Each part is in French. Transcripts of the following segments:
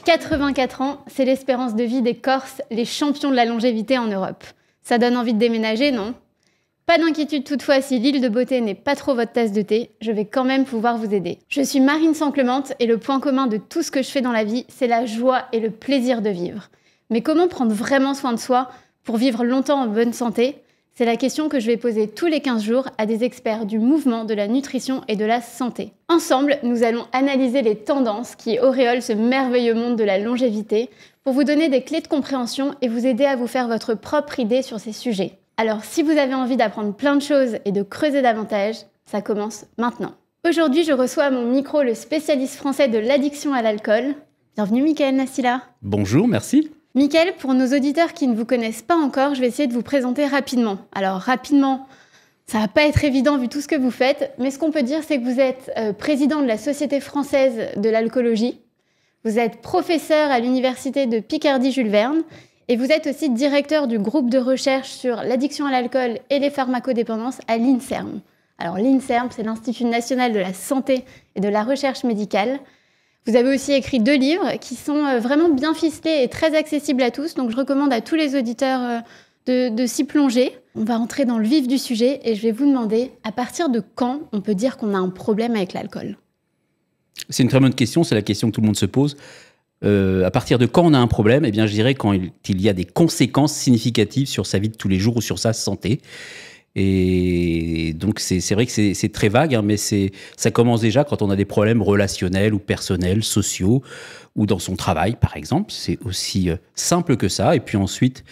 84 ans, c'est l'espérance de vie des Corses, les champions de la longévité en Europe. Ça donne envie de déménager, non? Pas d'inquiétude toutefois, si l'île de beauté n'est pas trop votre tasse de thé, je vais quand même pouvoir vous aider. Je suis Marine Sansclemente et le point commun de tout ce que je fais dans la vie, c'est la joie et le plaisir de vivre. Mais comment prendre vraiment soin de soi pour vivre longtemps en bonne santé? C'est la question que je vais poser tous les 15 jours à des experts du mouvement, de la nutrition et de la santé. Ensemble, nous allons analyser les tendances qui auréolent ce merveilleux monde de la longévité pour vous donner des clés de compréhension et vous aider à vous faire votre propre idée sur ces sujets. Alors, si vous avez envie d'apprendre plein de choses et de creuser davantage, ça commence maintenant. Aujourd'hui, je reçois à mon micro le spécialiste français de l'addiction à l'alcool. Bienvenue Mickaël Nassila. Bonjour, merci. Mickaël, pour nos auditeurs qui ne vous connaissent pas encore, je vais essayer de vous présenter rapidement. Alors rapidement, ça va pas être évident vu tout ce que vous faites, mais ce qu'on peut dire, c'est que vous êtes président de la Société française de l'alcoolologie, vous êtes professeur à l'université de Picardie-Jules Verne, et vous êtes aussi directeur du groupe de recherche sur l'addiction à l'alcool et les pharmacodépendances à l'INSERM. Alors l'INSERM, c'est l'Institut national de la santé et de la recherche médicale. Vous avez aussi écrit 2 livres qui sont vraiment bien ficelés et très accessibles à tous. Donc je recommande à tous les auditeurs de s'y plonger. On va entrer dans le vif du sujet et je vais vous demander à partir de quand on peut dire qu'on a un problème avec l'alcool? C'est une très bonne question, c'est la question que tout le monde se pose. À partir de quand on a un problème? Eh bien, je dirais quand il y a des conséquences significatives sur sa vie de tous les jours ou sur sa santé. Et donc, c'est vrai que c'est très vague, hein, mais ça commence déjà quand on a des problèmes relationnels ou personnels, sociaux, ou dans son travail, par exemple. C'est aussi simple que ça. Et puis ensuite,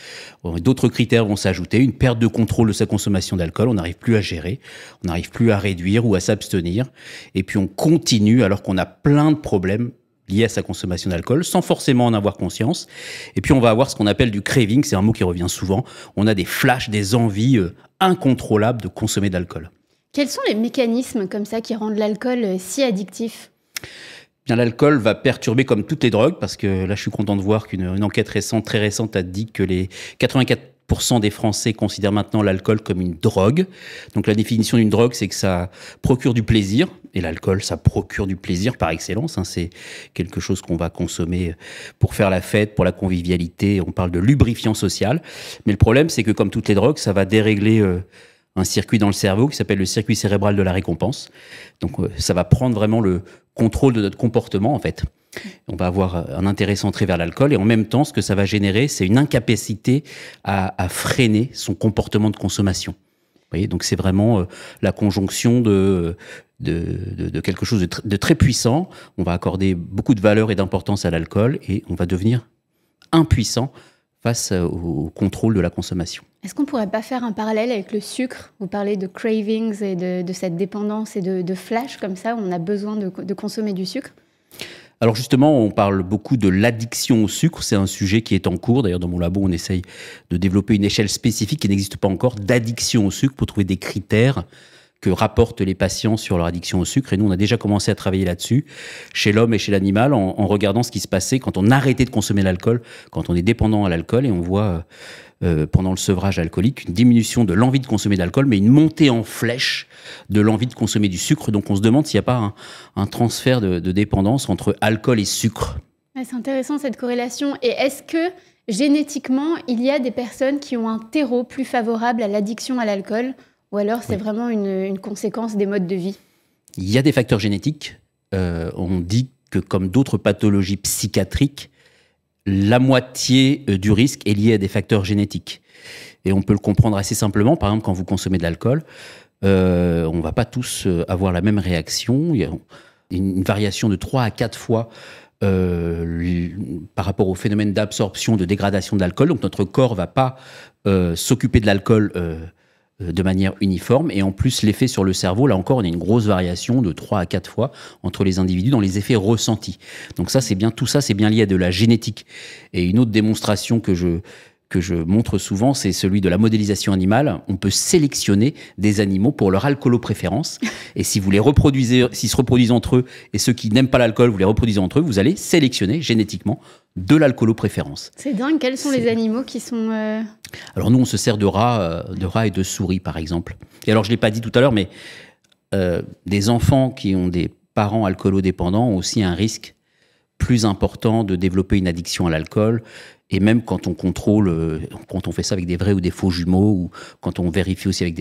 d'autres critères vont s'ajouter. Une perte de contrôle de sa consommation d'alcool. On n'arrive plus à gérer, on n'arrive plus à réduire ou à s'abstenir. Et puis on continue alors qu'on a plein de problèmes liés à sa consommation d'alcool, sans forcément en avoir conscience. Et puis on va avoir ce qu'on appelle du craving, c'est un mot qui revient souvent. On a des flashs, des envies incontrôlables de consommer de l'alcool. Quels sont les mécanismes comme ça qui rendent l'alcool si addictif? Bien, l'alcool va perturber comme toutes les drogues, parce que là je suis content de voir qu'une enquête très récente a dit que les 84% des Français considèrent maintenant l'alcool comme une drogue. Donc la définition d'une drogue, c'est que ça procure du plaisir. Et l'alcool, ça procure du plaisir par excellence. Hein. C'est quelque chose qu'on va consommer pour faire la fête, pour la convivialité. On parle de lubrifiant social. Mais le problème, c'est que comme toutes les drogues, ça va dérégler un circuit dans le cerveau qui s'appelle le circuit cérébral de la récompense. Donc ça va prendre vraiment le contrôle de notre comportement, en fait. On va avoir un intérêt centré vers l'alcool et en même temps, ce que ça va générer, c'est une incapacité à freiner son comportement de consommation. Vous voyez, donc c'est vraiment la conjonction de quelque chose de très puissant. On va accorder beaucoup de valeur et d'importance à l'alcool et on va devenir impuissant face au contrôle de la consommation. Est-ce qu'on ne pourrait pas faire un parallèle avec le sucre? Vous parlez de cravings et de cette dépendance et de flash comme ça, où on a besoin de consommer du sucre. Alors justement, on parle beaucoup de l'addiction au sucre. C'est un sujet qui est en cours. D'ailleurs, dans mon labo, on essaye de développer une échelle spécifique qui n'existe pas encore d'addiction au sucre pour trouver des critères que rapportent les patients sur leur addiction au sucre. Et nous, on a déjà commencé à travailler là-dessus, chez l'homme et chez l'animal, en regardant ce qui se passait quand on arrêtait de consommer l'alcool, quand on est dépendant à l'alcool. Et on voit, pendant le sevrage alcoolique, une diminution de l'envie de consommer de l'alcool, mais une montée en flèche de l'envie de consommer du sucre. Donc on se demande s'il n'y a pas un transfert de dépendance entre alcool et sucre. Ouais, c'est intéressant cette corrélation. Et est-ce que génétiquement, il y a des personnes qui ont un terreau plus favorable à l'addiction à l'alcool? Ou alors c'est vraiment une conséquence des modes de vie? Il y a des facteurs génétiques. On dit que comme d'autres pathologies psychiatriques, la moitié du risque est lié à des facteurs génétiques. Et on peut le comprendre assez simplement. Par exemple, quand vous consommez de l'alcool, on ne va pas tous avoir la même réaction. Il y a une variation de 3 à 4 fois par rapport au phénomène d'absorption, de dégradation de l'alcool. Donc notre corps ne va pas s'occuper de l'alcool de manière uniforme. Et en plus, l'effet sur le cerveau, là encore, on a une grosse variation de 3 à 4 fois entre les individus dans les effets ressentis. Donc ça, tout ça, c'est bien lié à de la génétique. Et une autre démonstration que je montre souvent, c'est celui de la modélisation animale. On peut sélectionner des animaux pour leur alcoolopréférence. Et si vous les reproduisez, s'ils se reproduisent entre eux, et ceux qui n'aiment pas l'alcool, vous les reproduisez entre eux, vous allez sélectionner génétiquement de l'alcoolopréférence. C'est dingue. Quels sont les animaux qui sont... Alors nous, on se sert de rats et de souris, par exemple. Et alors, je ne l'ai pas dit tout à l'heure, mais des enfants qui ont des parents alcoolodépendants ont aussi un risque plus important de développer une addiction à l'alcool. Et même quand on contrôle, quand on fait ça avec des vrais ou des faux jumeaux, ou quand on vérifie aussi avec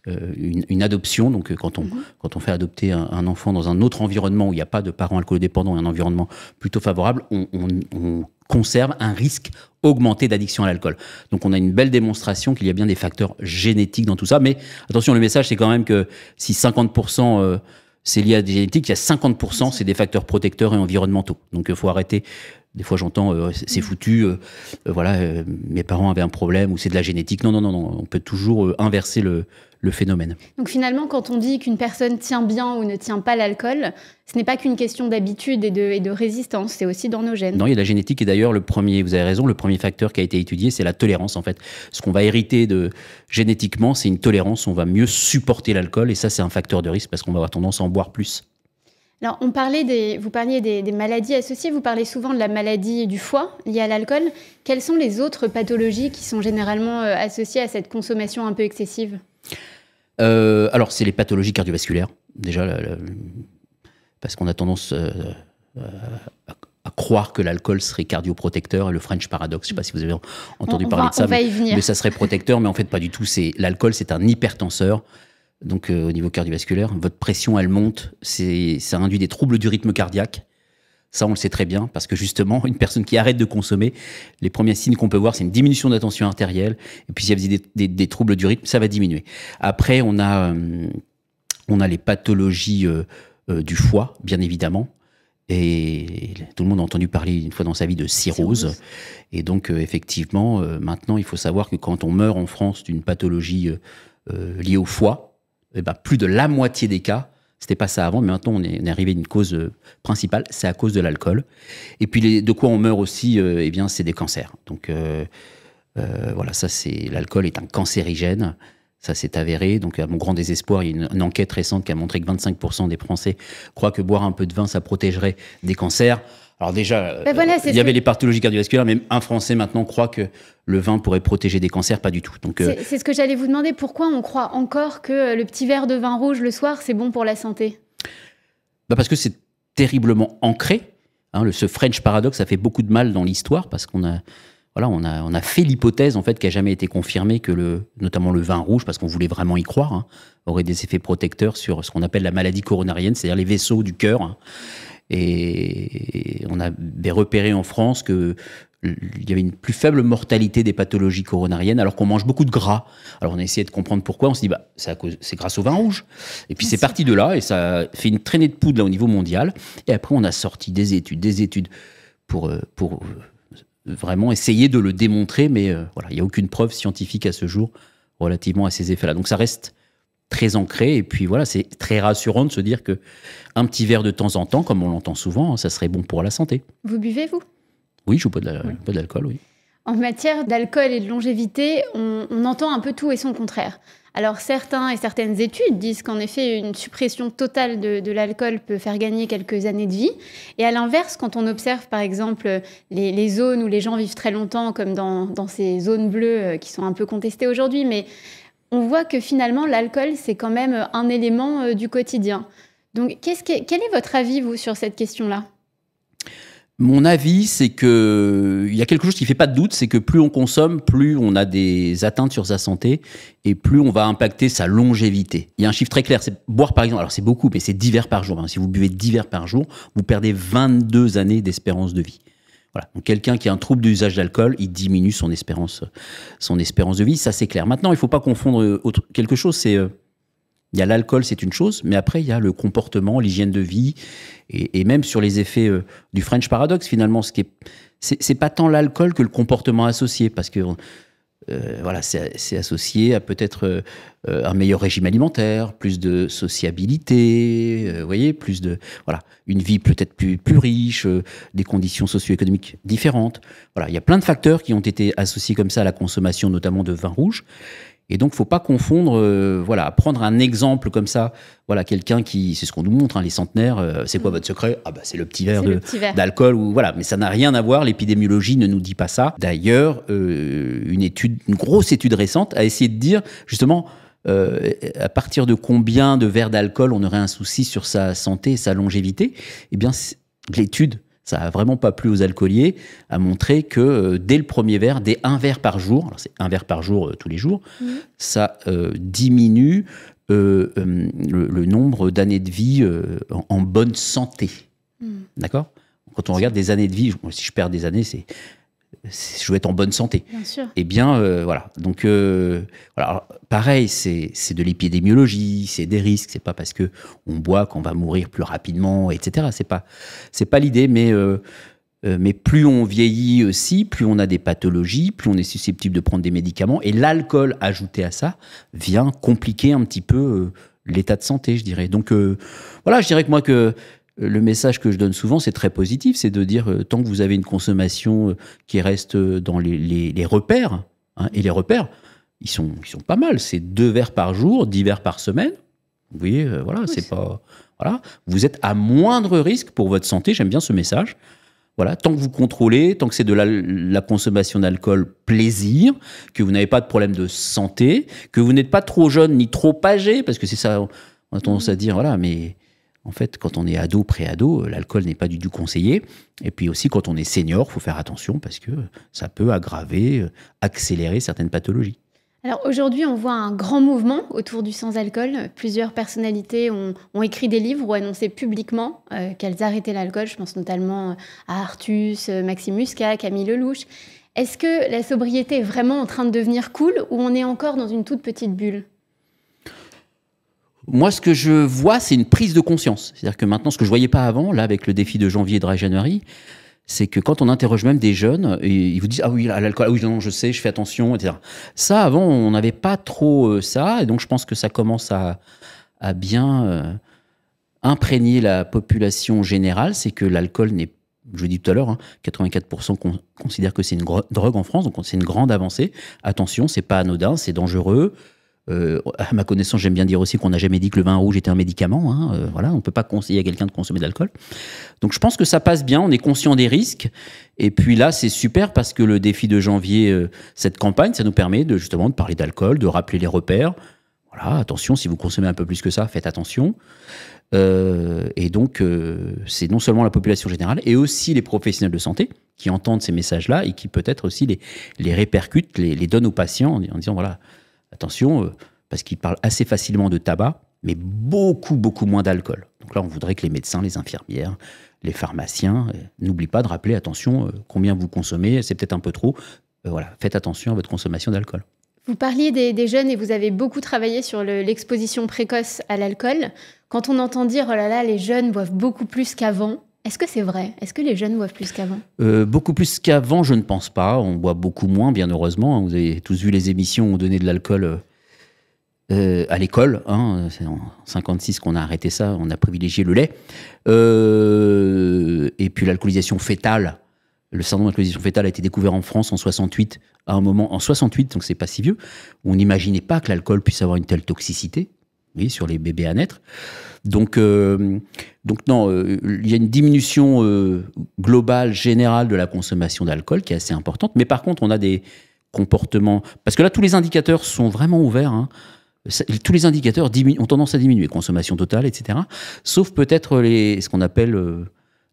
une adoption, donc quand on fait adopter un enfant dans un autre environnement où il n'y a pas de parents alcoolodépendants et un environnement plutôt favorable, on conserve un risque augmenté d'addiction à l'alcool. Donc on a une belle démonstration qu'il y a bien des facteurs génétiques dans tout ça. Mais attention, le message, c'est quand même que si 50% c'est lié à des génétiques, il y a 50% c'est des facteurs protecteurs et environnementaux. Donc il faut arrêter. Des fois, j'entends c'est foutu, mes parents avaient un problème ou c'est de la génétique. Non. On peut toujours inverser le phénomène. Donc finalement, quand on dit qu'une personne tient bien ou ne tient pas l'alcool, ce n'est pas qu'une question d'habitude et de résistance, c'est aussi dans nos gènes. Non, il y a la génétique et d'ailleurs, vous avez raison, le premier facteur qui a été étudié, c'est la tolérance en fait. Ce qu'on va hériter génétiquement, c'est une tolérance, on va mieux supporter l'alcool et ça, c'est un facteur de risque parce qu'on va avoir tendance à en boire plus. Alors, vous parliez des maladies associées, vous parlez souvent de la maladie du foie liée à l'alcool. Quelles sont les autres pathologies qui sont généralement associées à cette consommation un peu excessive ? Alors, c'est les pathologies cardiovasculaires, déjà, parce qu'on a tendance à croire que l'alcool serait cardioprotecteur, et le French paradoxe, je ne sais pas si vous avez entendu parler de ça, mais ça serait protecteur, mais en fait, pas du tout. L'alcool, c'est un hypertenseur. Donc, au niveau cardiovasculaire, votre pression, elle monte. Ça induit des troubles du rythme cardiaque. Ça, on le sait très bien, parce que justement, une personne qui arrête de consommer, les premiers signes qu'on peut voir, c'est une diminution de la tension artérielle. Et puis, si elle faisait des troubles du rythme, ça va diminuer. Après, on a les pathologies du foie, bien évidemment. Et tout le monde a entendu parler une fois dans sa vie de cirrhose. Et donc, effectivement, maintenant, il faut savoir que quand on meurt en France d'une pathologie liée au foie, plus de la moitié des cas, c'était pas ça avant, mais maintenant on est arrivé à une cause principale, c'est à cause de l'alcool. Et puis de quoi on meurt aussi, c'est des cancers. Donc voilà, l'alcool est un cancérigène, ça c'est avéré. Donc à mon grand désespoir, il y a une enquête récente qui a montré que 25% des Français croient que boire un peu de vin, ça protégerait des cancers. Alors déjà, il y avait les pathologies cardiovasculaires, mais un Français maintenant croit que le vin pourrait protéger des cancers, pas du tout. Donc, c'est ce que j'allais vous demander, pourquoi on croit encore que le petit verre de vin rouge le soir, c'est bon pour la santé ? Parce que c'est terriblement ancré. Ce French paradoxe, ça fait beaucoup de mal dans l'histoire, parce qu'on a fait l'hypothèse en fait, qui n'a jamais été confirmée que notamment le vin rouge, parce qu'on voulait vraiment y croire, aurait des effets protecteurs sur ce qu'on appelle la maladie coronarienne, c'est-à-dire les vaisseaux du cœur. Et on avait repéré en France qu'il y avait une plus faible mortalité des pathologies coronariennes alors qu'on mange beaucoup de gras. Alors on a essayé de comprendre pourquoi, on s'est dit c'est grâce au vin rouge. Et puis c'est parti de là et ça a fait une traînée de poudre là, au niveau mondial. Et après on a sorti des études pour vraiment essayer de le démontrer, mais il n'y a aucune preuve scientifique à ce jour relativement à ces effets-là. Donc ça reste très ancré, et puis voilà, c'est très rassurant de se dire que un petit verre de temps en temps, comme on l'entend souvent, ça serait bon pour la santé. Vous buvez, vous ? Oui, je bois de l'alcool, oui. En matière d'alcool et de longévité, on entend un peu tout et son contraire. Alors certains et certaines études disent qu'en effet, une suppression totale de l'alcool peut faire gagner quelques années de vie. Et à l'inverse, quand on observe par exemple les zones où les gens vivent très longtemps, comme dans ces zones bleues qui sont un peu contestées aujourd'hui, mais on voit que finalement, l'alcool, c'est quand même un élément du quotidien. Donc, quel est votre avis, vous, sur cette question-là ? Mon avis, c'est qu'il y a quelque chose qui ne fait pas de doute, c'est que plus on consomme, plus on a des atteintes sur sa santé et plus on va impacter sa longévité. Il y a un chiffre très clair, c'est boire par exemple, alors c'est beaucoup, mais c'est 10 verres par jour. Si vous buvez 10 verres par jour, vous perdez 22 années d'espérance de vie. Voilà. Donc quelqu'un qui a un trouble d'usage d'alcool, il diminue son espérance de vie, ça c'est clair. Maintenant, il ne faut pas confondre quelque chose, il y a l'alcool, c'est une chose, mais après il y a le comportement, l'hygiène de vie, et même sur les effets du French paradoxe finalement, c'est pas tant l'alcool que le comportement associé, parce que c'est associé à peut-être un meilleur régime alimentaire, plus de sociabilité, une vie peut-être plus riche, des conditions socio-économiques différentes. Voilà, il y a plein de facteurs qui ont été associés comme ça à la consommation, notamment de vin rouge. Et donc, faut pas confondre, prendre un exemple comme ça, quelqu'un qui, c'est ce qu'on nous montre, les centenaires, c'est quoi votre secret ? C'est le petit verre d'alcool, mais ça n'a rien à voir, l'épidémiologie ne nous dit pas ça. D'ailleurs, une grosse étude récente a essayé de dire, justement, à partir de combien de verres d'alcool on aurait un souci sur sa santé et sa longévité. Eh bien, l'étude ça a vraiment pas plu aux alcooliers, a montré que dès le premier verre, dès un verre par jour, alors c'est un verre par jour tous les jours, ça diminue le nombre d'années de vie en bonne santé. D'accord ? Quand on regarde des années de vie, si je perds des années, je dois être en bonne santé. Bien sûr. Eh bien, voilà. Donc, voilà. Alors, pareil, c'est de l'épidémiologie, c'est des risques. C'est pas parce que on boit qu'on va mourir plus rapidement, etc. C'est pas l'idée, mais plus on vieillit aussi, plus on a des pathologies, plus on est susceptible de prendre des médicaments. Et l'alcool ajouté à ça vient compliquer un petit peu l'état de santé, je dirais. Donc, voilà, je dirais que moi le message que je donne souvent, c'est très positif, c'est de dire tant que vous avez une consommation qui reste dans les repères, hein, et les repères, ils sont pas mal. C'est 2 verres par jour, 10 verres par semaine. Vous voyez, voilà, oui, c'est pas... Voilà. Vous êtes à moindre risque pour votre santé, j'aime bien ce message. Voilà, tant que vous contrôlez, tant que c'est de la consommation d'alcool plaisir, que vous n'avez pas de problème de santé, que vous n'êtes pas trop jeune ni trop âgé, parce que c'est ça, on a tendance à dire, voilà, mais... En fait, quand on est ado, pré-ado, l'alcool n'est pas du tout conseillé. Et puis aussi, quand on est senior, il faut faire attention parce que ça peut aggraver, accélérer certaines pathologies. Alors aujourd'hui, on voit un grand mouvement autour du sans-alcool. Plusieurs personnalités ont écrit des livres ou annoncé publiquement qu'elles arrêtaient l'alcool. Je pense notamment à Artus, Maxime Muscat, Camille Lelouch. Est-ce que la sobriété est vraiment en train de devenir cool ou on est encore dans une toute petite bulle ? Moi, ce que je vois, c'est une prise de conscience. C'est-à-dire que maintenant, ce que je ne voyais pas avant, là, avec le défi de janvier et Dry January, c'est que quand on interroge même des jeunes, ils vous disent « Ah oui, l'alcool, ah oui, non, je sais, je fais attention, etc. » Ça, avant, on n'avait pas trop ça. Et donc, je pense que ça commence à bien imprégner la population générale. C'est que l'alcool n'est, je l'ai dit tout à l'heure, 84% considèrent que c'est une drogue en France. Donc, c'est une grande avancée. Attention, ce n'est pas anodin, c'est dangereux. À ma connaissance, j'aime bien dire aussi qu'on n'a jamais dit que le vin rouge était un médicament. Voilà, on ne peut pas conseiller à quelqu'un de consommer de l'alcool. Donc je pense que ça passe bien, on est conscient des risques. Et puis là, c'est super parce que le défi de janvier, cette campagne, ça nous permet justement de parler d'alcool, de rappeler les repères. Voilà, attention, si vous consommez un peu plus que ça, faites attention. Et donc, c'est non seulement la population générale, et aussi les professionnels de santé qui entendent ces messages-là et qui peut-être aussi les répercutent, les donnent aux patients en disant, voilà, attention, parce qu'ils parlent assez facilement de tabac, mais beaucoup, beaucoup moins d'alcool. Donc là, on voudrait que les médecins, les infirmières, les pharmaciens n'oublient pas de rappeler, attention, combien vous consommez, c'est peut-être un peu trop. Voilà, faites attention à votre consommation d'alcool. Vous parliez des jeunes et vous avez beaucoup travaillé sur l'exposition précoce à l'alcool. Quand on entend dire « oh là là, les jeunes boivent beaucoup plus qu'avant », est-ce que c'est vrai ? Est-ce que les jeunes boivent plus qu'avant ? Beaucoup plus qu'avant, je ne pense pas. On boit beaucoup moins, bien heureusement. Vous avez tous vu les émissions où on donnait de l'alcool à l'école. C'est en 1956 qu'on a arrêté ça. On a privilégié le lait. Et puis l'alcoolisation fétale. Le syndrome d'alcoolisation fétale a été découvert en France en 68, à un moment en 68, donc c'est pas si vieux. On n'imaginait pas que l'alcool puisse avoir une telle toxicité, oui, sur les bébés à naître. Donc non, il y a une diminution globale, générale de la consommation d'alcool qui est assez importante. Mais par contre, on a des comportements... Parce que là, tous les indicateurs sont vraiment ouverts. Tous les indicateurs ont tendance à diminuer, consommation totale, etc. Sauf peut-être ce qu'on appelle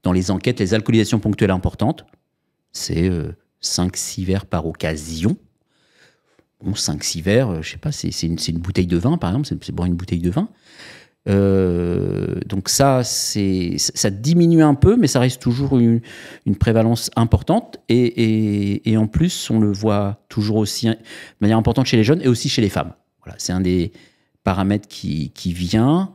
dans les enquêtes les alcoolisations ponctuelles importantes. C'est 5-6 verres par occasion. Bon, 5-6 verres, je sais pas, c'est une bouteille de vin, par exemple, c'est boire une bouteille de vin. Donc ça diminue un peu, mais ça reste toujours une prévalence importante. Et en plus, on le voit toujours aussi de manière importante chez les jeunes et aussi chez les femmes. Voilà, c'est un des paramètres qui vient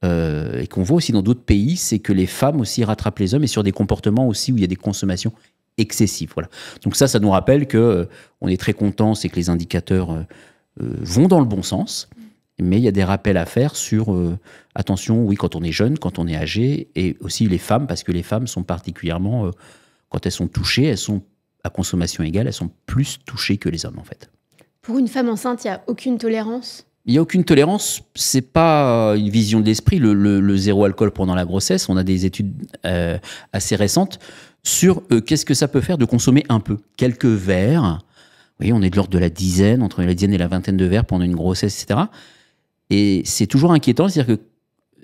et qu'on voit aussi dans d'autres pays, c'est que les femmes aussi rattrapent les hommes et sur des comportements aussi où il y a des consommations excessives. Voilà. Donc ça nous rappelle que on est très content, c'est que les indicateurs vont dans le bon sens. Mais il y a des rappels à faire sur, attention, oui, quand on est jeune, quand on est âgé, et aussi les femmes, parce que les femmes sont particulièrement, quand elles sont touchées, elles sont à consommation égale, elles sont plus touchées que les hommes, en fait. Pour une femme enceinte, il n'y a aucune tolérance ? Il n'y a aucune tolérance, c'est pas une vision de l'esprit, le zéro alcool pendant la grossesse. On a des études assez récentes sur qu'est-ce que ça peut faire de consommer un peu, quelques verres. Oui, on est de l'ordre de la dizaine, entre la dizaine et la vingtaine de verres pendant une grossesse, etc. Et c'est toujours inquiétant, c'est-à-dire que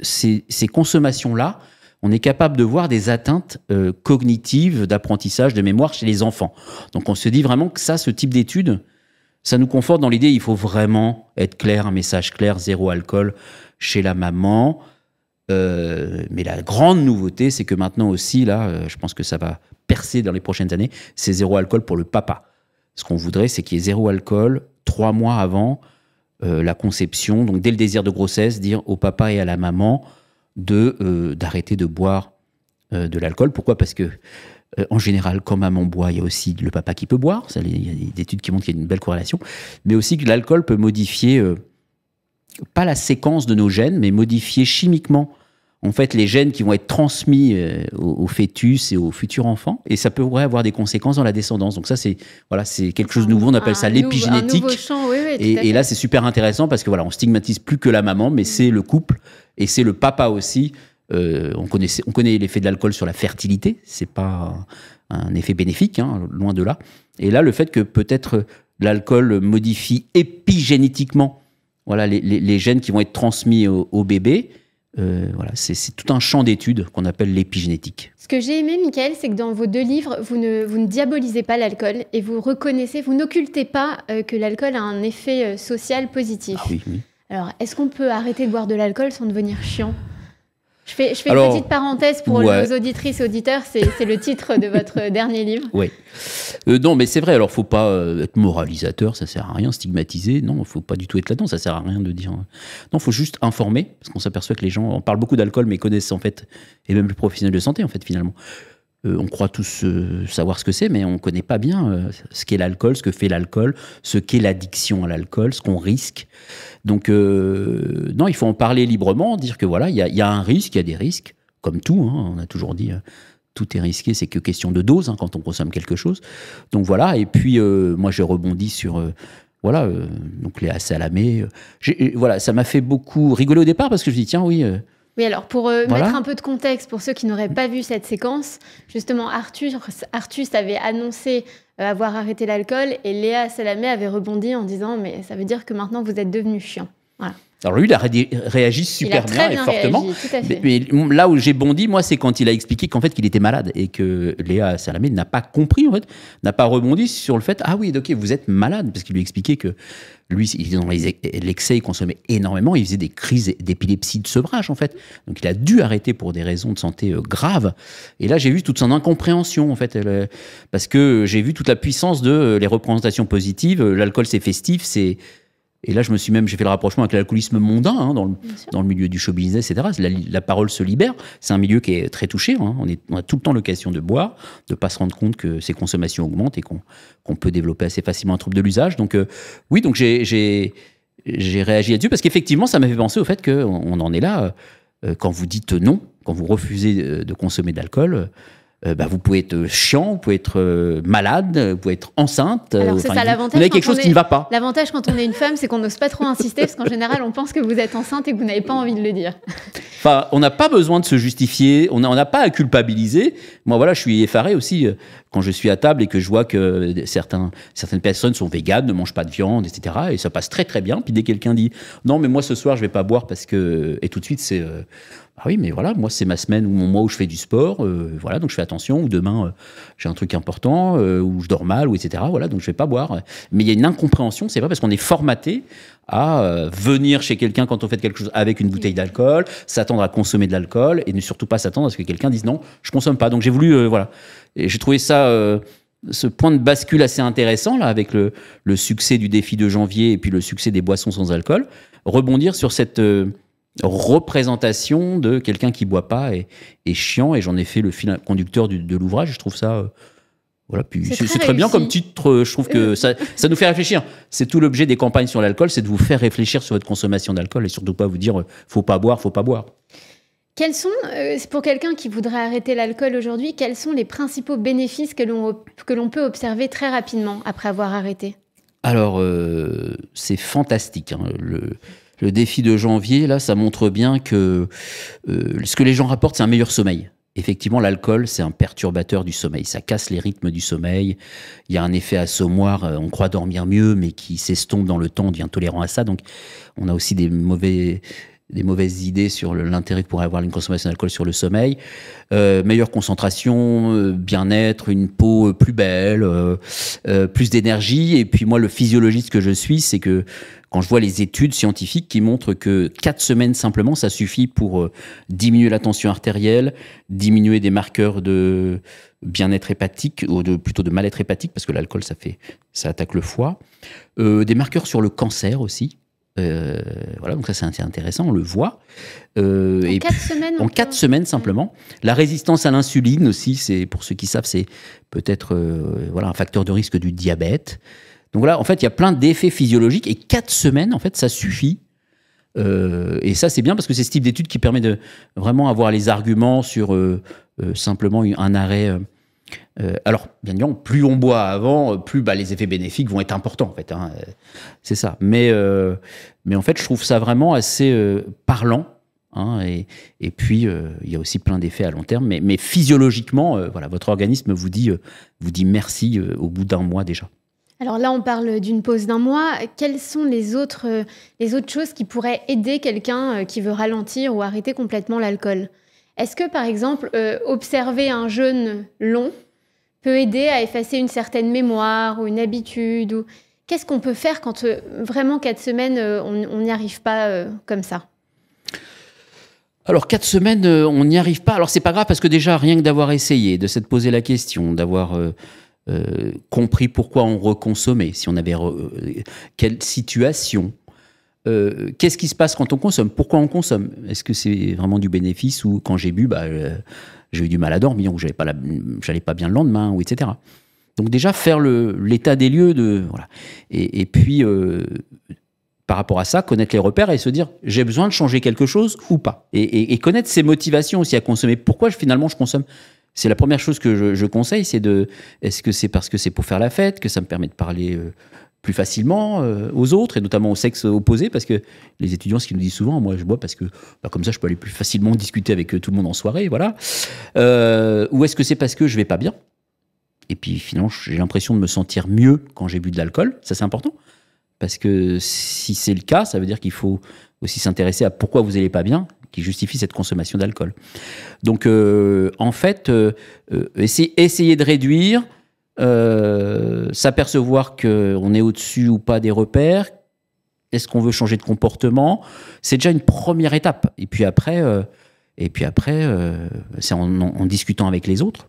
ces consommations-là on est capable de voir des atteintes cognitives, d'apprentissage, de mémoire chez les enfants. Donc on se dit vraiment que ce type d'études, ça nous conforte dans l'idée, il faut vraiment être clair, un message clair, 0 alcool chez la maman. Mais la grande nouveauté, c'est que maintenant aussi, là, je pense que ça va percer dans les prochaines années, c'est 0 alcool pour le papa. Ce qu'on voudrait, c'est qu'il y ait 0 alcool 3 mois avant la conception, donc dès le désir de grossesse, dire au papa et à la maman d'arrêter de boire de l'alcool. Pourquoi ? Parce que en général, quand maman boit, il y a aussi le papa qui peut boire. Il y a des études qui montrent qu'il y a une belle corrélation. Mais aussi que l'alcool peut modifier, pas la séquence de nos gènes, mais modifier chimiquement, en fait, les gènes qui vont être transmis au fœtus et aux futurs enfants. Et ça pourrait avoir des conséquences dans la descendance. Donc ça, c'est quelque chose de nouveau. On appelle ça l'épigénétique. Un nouveau champ, oui, et là, c'est super intéressant parce que on stigmatise plus que la maman, mais c'est le couple et c'est le papa aussi. On connaît l'effet de l'alcool sur la fertilité, c'est pas un effet bénéfique, loin de là. Et là, le fait que peut-être l'alcool modifie épigénétiquement les gènes qui vont être transmis au bébé, c'est tout un champ d'études qu'on appelle l'épigénétique. Ce que j'ai aimé, Michael, c'est que dans vos 2 livres, vous ne diabolisez pas l'alcool et vous reconnaissez, vous n'occultez pas que l'alcool a un effet social positif. Ah oui. Alors, est-ce qu'on peut arrêter de boire de l'alcool sans devenir chiant ? Je fais une petite parenthèse pour nos auditrices et auditeurs, c'est le titre de votre dernier livre. Oui. Non, mais c'est vrai, alors faut pas être moralisateur, ça sert à rien, stigmatiser, non, faut pas du tout être là-dedans, ça sert à rien de dire... Non, faut juste informer, parce qu'on s'aperçoit que les gens, on parle beaucoup d'alcool, mais connaissent en fait, et même les professionnels de santé en fait finalement. On croit tous savoir ce que c'est, mais on ne connaît pas bien ce qu'est l'alcool, ce que fait l'alcool, ce qu'est l'addiction à l'alcool, ce qu'on risque. Donc, non, il faut en parler librement, dire que il y a un risque, il y a des risques, comme tout. On a toujours dit, tout est risqué, c'est que question de dose quand on consomme quelque chose. Donc voilà, et puis moi j'ai rebondi sur... donc Léa Salamé. Ça m'a fait beaucoup rigoler au départ parce que je me dis, tiens, oui... Oui, alors pour mettre un peu de contexte, pour ceux qui n'auraient pas vu cette séquence, justement, Artus avait annoncé avoir arrêté l'alcool et Léa Salamé avait rebondi en disant « mais ça veut dire que maintenant vous êtes devenu chiant ». Voilà. Alors lui, il a réagi super bien et fortement. Réagi, tout à fait. Mais là où j'ai bondi, moi, c'est quand il a expliqué qu'en fait, qu'il était malade et que Léa Salamé n'a pas compris, en fait, n'a pas rebondi sur le fait « ah oui, ok, vous êtes malade », parce qu'il lui expliquait que lui, dans l'excès, il consommait énormément, il faisait des crises d'épilepsie de sevrage, en fait. Donc il a dû arrêter pour des raisons de santé graves. Et là, j'ai vu toute son incompréhension, en fait, parce que j'ai vu toute la puissance de les représentations positives. L'alcool, c'est festif, c'est... Et là, j'ai fait le rapprochement avec l'alcoolisme mondain, dans le milieu du show business, etc. La parole se libère. C'est un milieu qui est très touché. On a tout le temps l'occasion de boire, de ne pas se rendre compte que ses consommations augmentent et qu'on peut développer assez facilement un trouble de l'usage. Donc, oui, donc j'ai réagi là-dessus parce qu'effectivement, ça m'a fait penser au fait qu'on en est là. Quand vous dites non, quand vous refusez de consommer de l'alcool, vous pouvez être chiant, vous pouvez être malade, vous pouvez être enceinte. Alors c'est ça l'avantage. Vous avez quelque chose qui ne va pas. L'avantage quand on est une femme, c'est qu'on n'ose pas trop insister parce qu'en général, on pense que vous êtes enceinte et que vous n'avez pas envie de le dire. Enfin, on n'a pas besoin de se justifier, on n'a pas à culpabiliser. Moi, je suis effaré aussi quand je suis à table et que je vois que certaines personnes sont véganes, ne mangent pas de viande, etc. Et ça passe très très bien. Puis dès que quelqu'un dit non, mais moi ce soir je vais pas boire parce que... Et tout de suite c'est... Ah oui, mais voilà, moi, c'est ma semaine ou mon mois où je fais du sport, donc je fais attention, ou demain, j'ai un truc important, ou je dors mal, ou etc., donc je vais pas boire. Mais il y a une incompréhension, c'est vrai, parce qu'on est formaté à venir chez quelqu'un quand on fait quelque chose avec une bouteille d'alcool, s'attendre à consommer de l'alcool, et ne surtout pas s'attendre à ce que quelqu'un dise non, je consomme pas. Donc j'ai voulu, Et j'ai trouvé ça... ce point de bascule assez intéressant, là, avec le succès du défi de janvier et puis le succès des boissons sans alcool, rebondir sur cette... représentation de quelqu'un qui boit pas et chiant, et j'en ai fait le fil conducteur de l'ouvrage. Je trouve ça puis c'est très bien comme titre. Je trouve que ça nous fait réfléchir. C'est tout l'objet des campagnes sur l'alcool, c'est de vous faire réfléchir sur votre consommation d'alcool et surtout pas vous dire faut pas boire. Quels sont, pour quelqu'un qui voudrait arrêter l'alcool aujourd'hui, quels sont les principaux bénéfices que l'on peut observer très rapidement après avoir arrêté ? Alors c'est fantastique, le défi de janvier, là, ça montre bien que ce que les gens rapportent, c'est un meilleur sommeil. Effectivement, l'alcool, c'est un perturbateur du sommeil. Ça casse les rythmes du sommeil. Il y a un effet assommoir. On croit dormir mieux, mais qui s'estompe dans le temps. On devient tolérant à ça. Donc, on a aussi des mauvais mauvaises idées sur l'intérêt que pourrait avoir une consommation d'alcool sur le sommeil. Meilleure concentration, bien-être, une peau plus belle, plus d'énergie. Et puis moi, le physiologiste que je suis, c'est que quand je vois les études scientifiques qui montrent que 4 semaines simplement, ça suffit pour diminuer la tension artérielle, diminuer des marqueurs de bien-être hépatique, ou plutôt de mal-être hépatique, parce que l'alcool, ça attaque le foie. Des marqueurs sur le cancer aussi. Voilà, donc ça c'est intéressant, on le voit. En 4 semaines En 4 semaines simplement. La résistance à l'insuline aussi, c'est, pour ceux qui savent, c'est peut-être un facteur de risque du diabète. Donc voilà, en fait, il y a plein d'effets physiologiques et 4 semaines, en fait, ça suffit. Et ça, c'est bien parce que c'est ce type d'étude qui permet de vraiment avoir les arguments sur simplement un arrêt. Alors, bien évidemment, plus on boit avant, plus les effets bénéfiques vont être importants, en fait. Hein, c'est ça. Mais en fait, je trouve ça vraiment assez parlant. Hein, et puis, il y a aussi plein d'effets à long terme. Mais physiologiquement, votre organisme vous dit merci au bout d'un mois déjà. Alors là, on parle d'une pause d'1 mois. Quelles sont les autres choses qui pourraient aider quelqu'un qui veut ralentir ou arrêter complètement l'alcool ? Est-ce que, par exemple, observer un jeûne long peut aider à effacer une certaine mémoire ou une habitude ou... Qu'est-ce qu'on peut faire quand vraiment 4 semaines, on n'y arrive pas comme ça ? Alors 4 semaines, on n'y arrive pas. Alors c'est pas grave parce que déjà, rien que d'avoir essayé, de s'être posé la question, d'avoir... compris pourquoi on reconsommait, si on avait quelle situation, qu'est-ce qui se passe quand on consomme, pourquoi on consomme, est-ce que c'est vraiment du bénéfice ou quand j'ai bu, j'ai eu du mal à dormir ou j'allais pas bien le lendemain ou etc. Donc déjà faire l'état des lieux et puis par rapport à ça, connaître les repères et se dire j'ai besoin de changer quelque chose ou pas et connaître ses motivations aussi à consommer. Pourquoi finalement je consomme? C'est la première chose que je conseille, est-ce que c'est parce que c'est pour faire la fête, que ça me permet de parler plus facilement aux autres, et notamment au sexe opposé, parce que les étudiants, ce qu'ils nous disent souvent, moi je bois parce que comme ça je peux aller plus facilement discuter avec tout le monde en soirée, voilà. Ou est-ce que c'est parce que je vais pas bien? Et puis finalement, j'ai l'impression de me sentir mieux quand j'ai bu de l'alcool, ça c'est important, parce que si c'est le cas, ça veut dire qu'il faut aussi s'intéresser à pourquoi vous n'allez pas bien, qui justifie cette consommation d'alcool. Donc, en fait, essayer de réduire, s'apercevoir qu'on est au-dessus ou pas des repères, est-ce qu'on veut changer de comportement, c'est déjà une première étape. Et puis après, c'est en discutant avec les autres,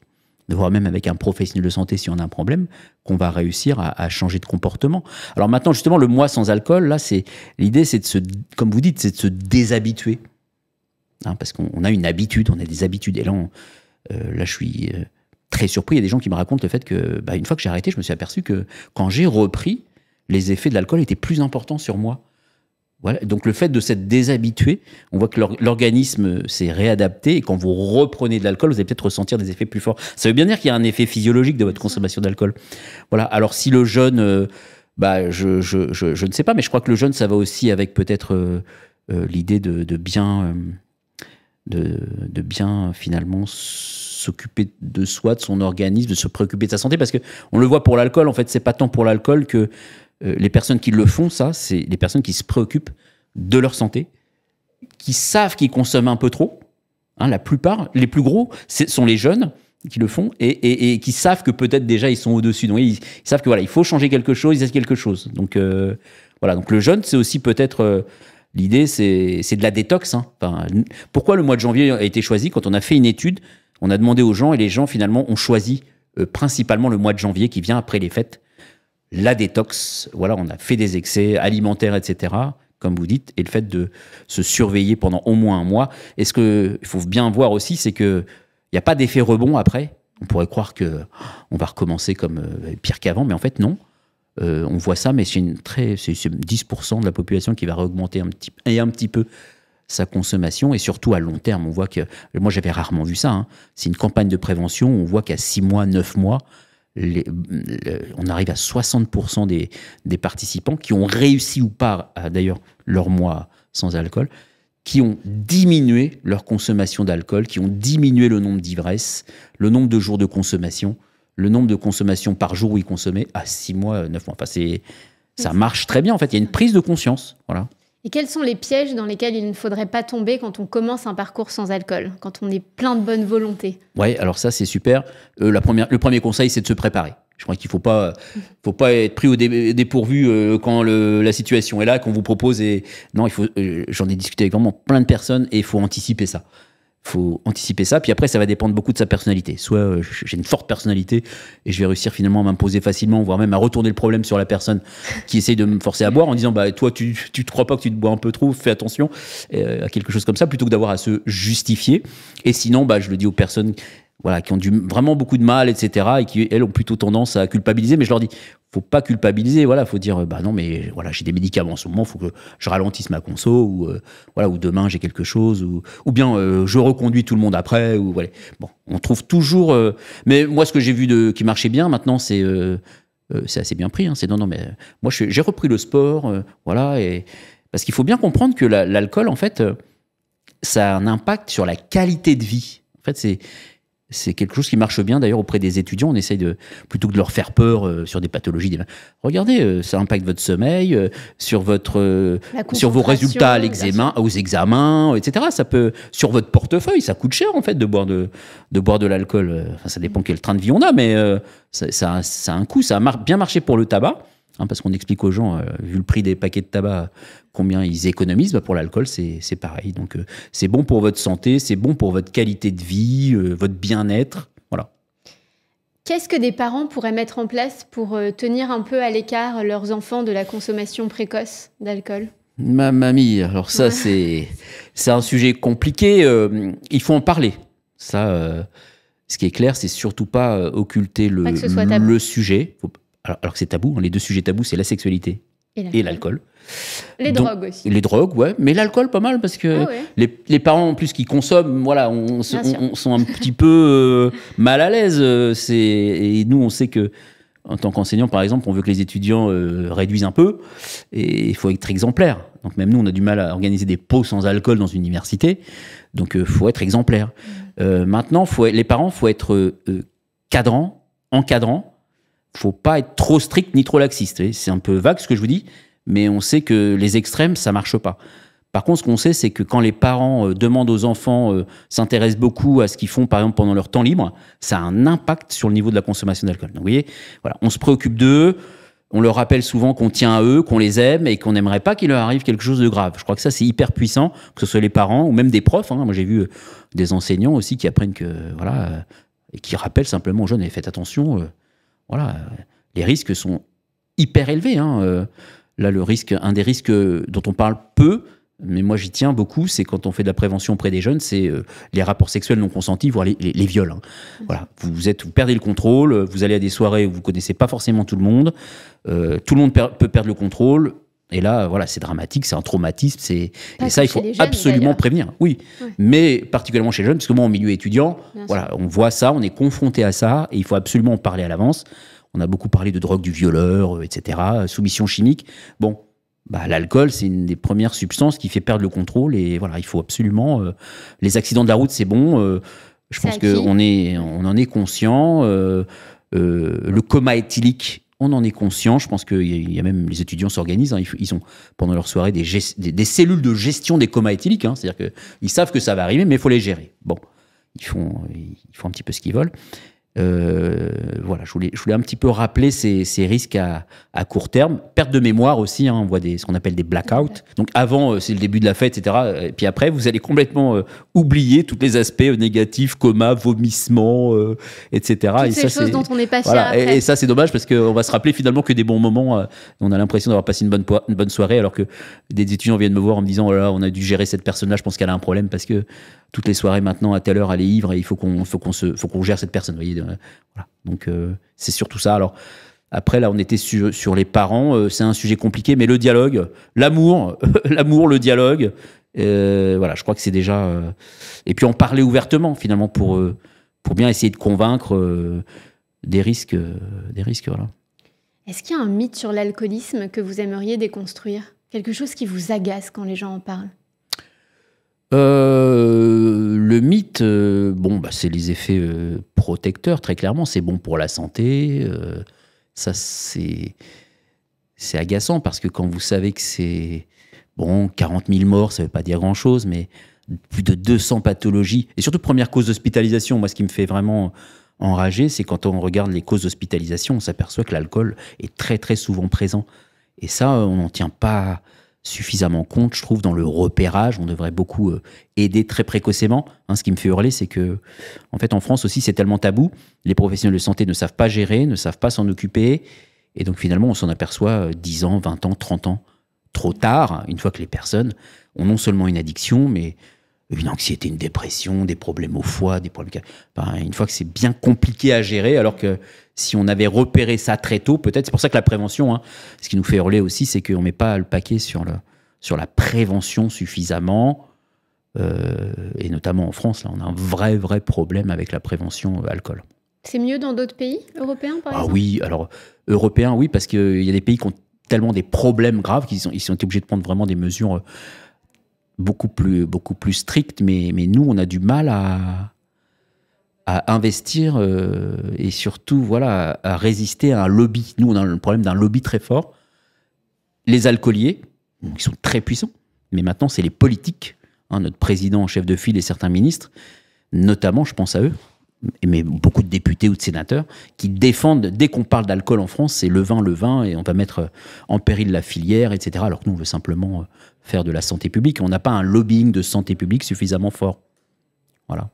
voire même avec un professionnel de santé si on a un problème, qu'on va réussir à changer de comportement. Alors maintenant, justement, le mois sans alcool, là, l'idée, c'est comme vous dites, c'est de se déshabituer. Hein, parce qu'on a une habitude, on a des habitudes. Et là, je suis très surpris. Il y a des gens qui me racontent le fait que, une fois que j'ai arrêté, je me suis aperçu que quand j'ai repris, les effets de l'alcool étaient plus importants sur moi. Voilà. Donc le fait de s'être déshabitué, on voit que l'organisme s'est réadapté et quand vous reprenez de l'alcool, vous allez peut-être ressentir des effets plus forts. Ça veut bien dire qu'il y a un effet physiologique de votre consommation d'alcool. Voilà. Alors si le jeûne, je ne sais pas, mais je crois que le jeûne, ça va aussi avec peut-être l'idée de bien finalement s'occuper de soi, de son organisme, de se préoccuper de sa santé, parce que on le voit pour l'alcool, en fait, c'est pas tant pour l'alcool que les personnes qui le font, ça, c'est les personnes qui se préoccupent de leur santé, qui savent qu'ils consomment un peu trop. Hein, la plupart, les plus gros, sont les jeunes qui le font et qui savent que peut-être déjà ils sont au-dessus. Donc ils savent que il faut changer quelque chose, ils essaient quelque chose. Donc donc le jeûne, c'est aussi peut-être l'idée, c'est de la détox. Hein. Enfin, pourquoi le mois de janvier a été choisi? Quand on a fait une étude, on a demandé aux gens et les gens finalement ont choisi principalement le mois de janvier qui vient après les fêtes. La détox, on a fait des excès alimentaires, etc., comme vous dites, et le fait de se surveiller pendant au moins un mois. Et ce qu'il faut bien voir aussi, c'est qu'il n'y a pas d'effet rebond après. On pourrait croire qu'on va recommencer comme pire qu'avant, mais en fait, non. On voit ça, mais c'est 10% de la population qui va réaugmenter un petit peu sa consommation, et surtout à long terme. On voit que, moi j'avais rarement vu ça, hein. C'est une campagne de prévention, on voit qu'à 6 mois, 9 mois, on arrive à 60% des participants qui ont réussi ou pas, d'ailleurs, leur mois sans alcool, qui ont diminué leur consommation d'alcool, qui ont diminué le nombre d'ivresses, le nombre de jours de consommation, le nombre de consommations par jour où ils consommaient à 6 mois, 9 mois. Enfin, ça marche très bien, en fait. Il y a une prise de conscience. Voilà. Et quels sont les pièges dans lesquels il ne faudrait pas tomber quand on commence un parcours sans alcool, quand on est plein de bonne volonté? Ouais, alors ça, c'est super. Le premier conseil, c'est de se préparer. Je crois qu'il faut pas être pris au dépourvu quand la situation est là, qu'on vous propose. Non, j'en ai discuté avec vraiment plein de personnes et il faut anticiper ça. Faut anticiper ça, puis après ça va dépendre beaucoup de sa personnalité. Soit j'ai une forte personnalité et je vais réussir finalement à m'imposer facilement, voire même à retourner le problème sur la personne qui essaye de me forcer à boire en disant toi tu te crois pas que tu te bois un peu trop, fais attention à quelque chose comme ça, plutôt que d'avoir à se justifier. Et sinon je le dis aux personnes qui ont vraiment beaucoup de mal, etc., et qui, elles, ont plutôt tendance à culpabiliser. Mais je leur dis, faut pas culpabiliser, faut dire, non, mais j'ai des médicaments en ce moment, faut que je ralentisse ma conso, ou demain j'ai quelque chose, ou bien je reconduis tout le monde après, ou voilà. Bon, on trouve toujours. Mais moi, ce que j'ai vu qui marchait bien maintenant, c'est assez bien pris. C'est non, mais moi, j'ai repris le sport, et parce qu'il faut bien comprendre que l'alcool, en fait, ça a un impact sur la qualité de vie. En fait, c'est quelque chose qui marche bien d'ailleurs auprès des étudiants. On essaye plutôt que de leur faire peur sur des pathologies. Regardez, ça impacte votre sommeil, sur vos résultats aux examens, etc. Ça peut sur votre portefeuille. Ça coûte cher en fait de boire de l'alcool. Enfin, ça dépend quel train de vie on a, mais ça a un coût. Ça a bien marché pour le tabac. Parce qu'on explique aux gens, vu le prix des paquets de tabac, combien ils économisent. Pour l'alcool, c'est pareil. Donc, c'est bon pour votre santé, c'est bon pour votre qualité de vie, votre bien-être. Voilà. Qu'est-ce que des parents pourraient mettre en place pour tenir un peu à l'écart leurs enfants de la consommation précoce d'alcool ? Ma mamie, alors ça, c'est un sujet compliqué. Il faut en parler. Ça, ce qui est clair, c'est surtout pas occulter le sujet. Alors que c'est tabou, les deux sujets tabous, c'est la sexualité et l'alcool. Les drogues aussi. Les drogues, ouais, mais l'alcool pas mal, parce que les parents en plus qui consomment, sont un petit peu mal à l'aise. Et nous, on sait que, en tant qu'enseignant, par exemple, on veut que les étudiants réduisent un peu, et il faut être exemplaire. Donc même nous, on a du mal à organiser des pots sans alcool dans une université, donc il faut être exemplaire. Maintenant, les parents, faut être encadrant. Faut pas être trop strict ni trop laxiste. C'est un peu vague ce que je vous dis, mais on sait que les extrêmes, ça marche pas. Par contre, ce qu'on sait, c'est que quand les parents demandent aux enfants, s'intéressent beaucoup à ce qu'ils font, par exemple, pendant leur temps libre, ça a un impact sur le niveau de la consommation d'alcool. Donc, vous voyez, on se préoccupe d'eux, on leur rappelle souvent qu'on tient à eux, qu'on les aime et qu'on n'aimerait pas qu'il leur arrive quelque chose de grave. Je crois que ça, c'est hyper puissant, que ce soit les parents ou même des profs. Moi, j'ai vu des enseignants aussi qui apprennent et qui rappellent simplement aux jeunes, faites attention, les risques sont hyper élevés. Là, un des risques dont on parle peu, mais moi j'y tiens beaucoup, c'est quand on fait de la prévention auprès des jeunes, c'est les rapports sexuels non consentis, voire les viols. Vous perdez le contrôle, vous allez à des soirées où vous connaissez pas forcément tout le monde, tout le monde peut perdre le contrôle. Et là, c'est dramatique, c'est un traumatisme, et ça, il faut absolument prévenir. Oui, mais particulièrement chez les jeunes, parce que moi, en milieu étudiant, on voit ça, on est confronté à ça, et il faut absolument en parler à l'avance. On a beaucoup parlé de drogue du violeur, etc., soumission chimique. Bon, l'alcool, c'est une des premières substances qui fait perdre le contrôle, et il faut absolument... les accidents de la route, c'est bon, je pense qu'on en est conscient. Le coma éthylique, on en est conscient. Je pense qu'il y a même les étudiants s'organisent. Ils ont pendant leur soirée des cellules de gestion des comas éthyliques. C'est-à-dire qu'ils savent que ça va arriver, mais il faut les gérer. Bon, ils font un petit peu ce qu'ils veulent. Je voulais un petit peu rappeler ces risques à court terme. Perte de mémoire aussi, on voit ce qu'on appelle des blackouts. Donc avant, c'est le début de la fête, etc. Et puis après, vous allez complètement oublier tous les aspects négatifs, coma, vomissement, etc. Toutes ces choses dont on n'est pas fier après. Et ça, c'est dommage parce qu'on va se rappeler finalement que des bons moments. On a l'impression d'avoir passé une bonne soirée, alors que des étudiants viennent me voir en me disant, oh là là, on a dû gérer cette personne-là, je pense qu'elle a un problème parce que toutes les soirées maintenant, à telle heure, elle est ivre et il faut qu'on gère cette personne. Vous voyez, Donc, c'est surtout ça. Alors, après, là, on était sur les parents. C'est un sujet compliqué, mais le dialogue, l'amour, le dialogue, je crois que c'est déjà... Et puis, en parler ouvertement, finalement, pour bien essayer de convaincre des risques. Voilà. Est-ce qu'il y a un mythe sur l'alcoolisme que vous aimeriez déconstruire ? Quelque chose qui vous agace quand les gens en parlent ? Le mythe, c'est les effets protecteurs, très clairement. C'est bon pour la santé. Ça, c'est agaçant parce que quand vous savez que c'est Bon, 40 000 morts, ça ne veut pas dire grand-chose, mais plus de 200 pathologies. Et surtout, première cause d'hospitalisation. Moi, ce qui me fait vraiment enrager, c'est quand on regarde les causes d'hospitalisation, on s'aperçoit que l'alcool est très, très souvent présent. Et ça, on n'en tient pas suffisamment compte, je trouve, dans le repérage. On devrait beaucoup aider très précocement. Ce qui me fait hurler, c'est que, en fait, en France aussi, c'est tellement tabou. Les professionnels de santé ne savent pas gérer, ne savent pas s'en occuper. Et donc, finalement, on s'en aperçoit 10 ans, 20 ans, 30 ans, trop tard, une fois que les personnes ont non seulement une addiction, mais une anxiété, une dépression, des problèmes au foie, des problèmes... une fois que c'est bien compliqué à gérer, alors que si on avait repéré ça très tôt, peut-être, c'est pour ça que la prévention, ce qui nous fait hurler aussi, c'est qu'on ne met pas le paquet sur la prévention suffisamment, et notamment en France, là, on a un vrai problème avec la prévention alcool. C'est mieux dans d'autres pays européens, par exemple ? Ah oui, alors, européens, oui, parce qu'il y a des pays qui ont tellement des problèmes graves qu'ils sont obligés de prendre vraiment des mesures beaucoup plus strictes, mais nous, on a du mal à investir et surtout voilà, à résister à un lobby. Nous, on a le problème d'un lobby très fort. Les alcooliers, qui sont très puissants, mais maintenant, c'est les politiques, notre président, chef de file et certains ministres, notamment, je pense à eux, mais beaucoup de députés ou de sénateurs, qui défendent, dès qu'on parle d'alcool en France, c'est le vin, et on va mettre en péril la filière, etc. Alors que nous, on veut simplement faire de la santé publique. On n'a pas un lobbying de santé publique suffisamment fort. Voilà.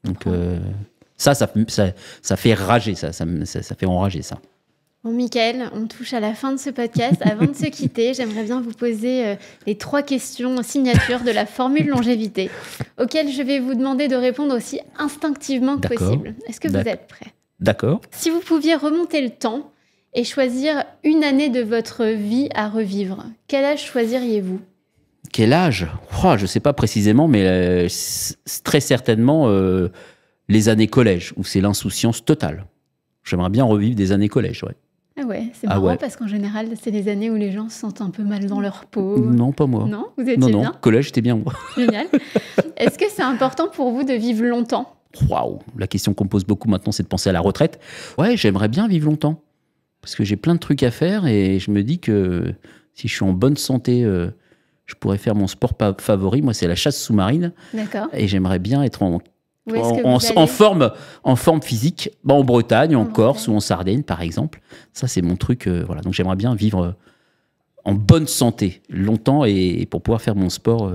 Donc, ça fait rager, ça fait enrager, ça. Bon, Mickaël, on touche à la fin de ce podcast. Avant de se quitter, j'aimerais bien vous poser les 3 questions signature de la formule longévité, auxquelles je vais vous demander de répondre aussi instinctivement que possible. Est-ce que vous êtes prêt ? D'accord. Si vous pouviez remonter le temps et choisir une année de votre vie à revivre, quel âge choisiriez-vous ? Quel âge ? Je ne sais pas précisément, mais très certainement les années collège, où c'est l'insouciance totale. J'aimerais bien revivre des années collège, ouais. Ah ouais, c'est marrant parce qu'en général, c'est les années où les gens se sentent un peu mal dans leur peau. Non, pas moi. Non, vous étiez bien ? Non, collège, j'étais bien, moi. Génial. Est-ce que c'est important pour vous de vivre longtemps ? Waouh, la question qu'on me pose beaucoup maintenant, c'est de penser à la retraite. Ouais, j'aimerais bien vivre longtemps. Parce que j'ai plein de trucs à faire et je me dis que si je suis en bonne santé, je pourrais faire mon sport favori. Moi, c'est la chasse sous-marine. D'accord. Et j'aimerais bien être en forme physique, en Bretagne, en Corse ou en Sardaigne, par exemple. Ça, c'est mon truc. Voilà. Donc, j'aimerais bien vivre en bonne santé longtemps et pour pouvoir faire mon sport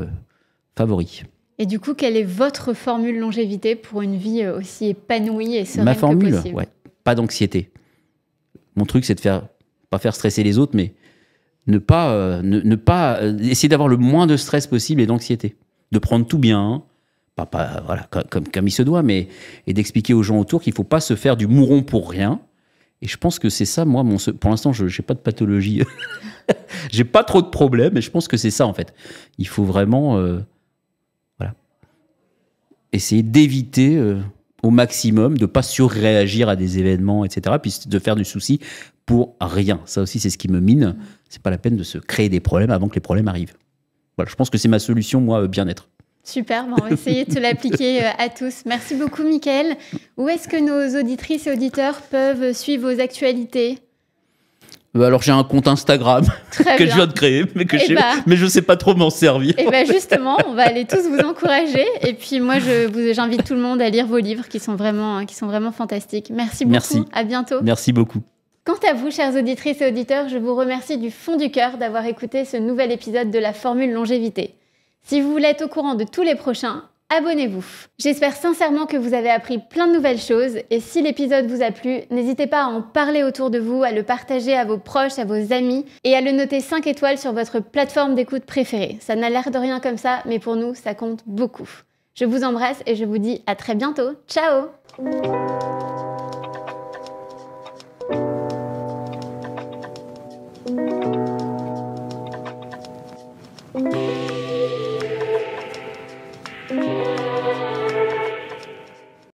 favori. Et du coup, quelle est votre formule longévité pour une vie aussi épanouie et sereine que possible ? Ma formule, ouais, pas d'anxiété. Mon truc, c'est de pas faire stresser les autres, mais ne pas essayer d'avoir le moins de stress possible et d'anxiété. De prendre tout bien, voilà, comme il se doit, et d'expliquer aux gens autour qu'il ne faut pas se faire du mouron pour rien. Et je pense que c'est ça, moi, pour l'instant, je n'ai pas de pathologie. J'ai pas trop de problèmes, et je pense que c'est ça, en fait. Il faut vraiment essayer d'éviter au maximum de ne pas surréagir à des événements, etc. Puis de faire du souci pour rien. Ça aussi, c'est ce qui me mine. C'est pas la peine de se créer des problèmes avant que les problèmes arrivent. Voilà, je pense que c'est ma solution, moi, bien-être. Super, on va essayer de se l'appliquer à tous. Merci beaucoup, Mickaël. Où est-ce que nos auditrices et auditeurs peuvent suivre vos actualités ? Alors, j'ai un compte Instagram que je viens de créer, mais je ne sais pas trop m'en servir. Et bien justement, on va aller tous vous encourager. Et puis moi, j'invite tout le monde à lire vos livres qui sont vraiment fantastiques. Merci beaucoup. Merci. À bientôt. Merci beaucoup. Quant à vous, chères auditrices et auditeurs, je vous remercie du fond du cœur d'avoir écouté ce nouvel épisode de la Formule Longévité. Si vous voulez être au courant de tous les prochains, abonnez-vous. J'espère sincèrement que vous avez appris plein de nouvelles choses et si l'épisode vous a plu, n'hésitez pas à en parler autour de vous, à le partager à vos proches, à vos amis et à le noter 5 étoiles sur votre plateforme d'écoute préférée. Ça n'a l'air de rien comme ça, mais pour nous, ça compte beaucoup. Je vous embrasse et je vous dis à très bientôt. Ciao!